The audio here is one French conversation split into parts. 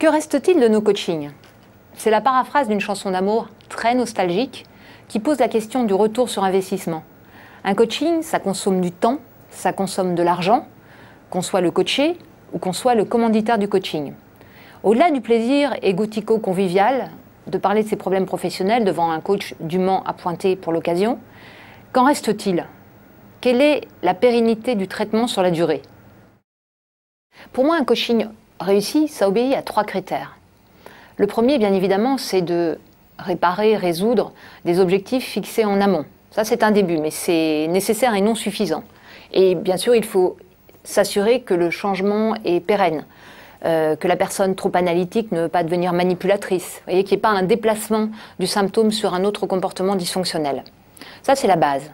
Que reste-t-il de nos coachings? C'est la paraphrase d'une chanson d'amour très nostalgique qui pose la question du retour sur investissement. Un coaching, ça consomme du temps, ça consomme de l'argent, qu'on soit le coaché ou qu'on soit le commanditaire du coaching. Au-delà du plaisir égotico-convivial de parler de ses problèmes professionnels devant un coach dûment appointé pour l'occasion, qu'en reste-t-il? Quelle est la pérennité du traitement sur la durée? Pour moi, un coaching réussi, ça obéit à 3 critères. Le premier, bien évidemment, c'est de réparer, résoudre des objectifs fixés en amont. Ça, c'est un début, mais c'est nécessaire et non suffisant. Et bien sûr, il faut s'assurer que le changement est pérenne, que la personne trop analytique ne veut pas devenir manipulatrice, qu'il n'y ait pas un déplacement du symptôme sur un autre comportement dysfonctionnel. Ça, c'est la base.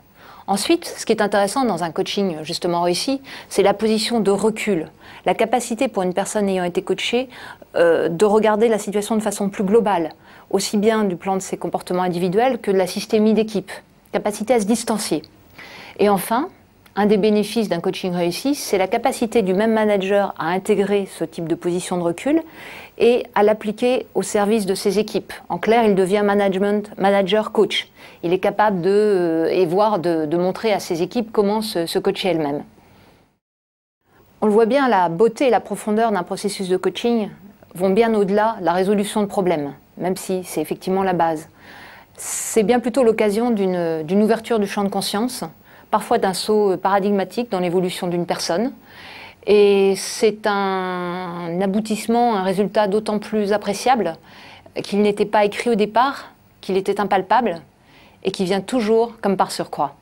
Ensuite, ce qui est intéressant dans un coaching justement réussi, c'est la position de recul, la capacité pour une personne ayant été coachée de regarder la situation de façon plus globale, aussi bien du plan de ses comportements individuels que de la systémie d'équipe, capacité à se distancier. Et enfin, un des bénéfices d'un coaching réussi, c'est la capacité du même manager à intégrer ce type de position de recul et à l'appliquer au service de ses équipes. En clair, il devient manager coach. Il est capable de montrer à ses équipes comment se coacher elles-mêmes. On le voit bien, la beauté et la profondeur d'un processus de coaching vont bien au-delà de la résolution de problèmes, même si c'est effectivement la base. C'est bien plutôt l'occasion d'une ouverture du champ de conscience, parfois d'un saut paradigmatique dans l'évolution d'une personne. Et c'est un aboutissement, un résultat d'autant plus appréciable qu'il n'était pas écrit au départ, qu'il était impalpable et qui vient toujours comme par surcroît.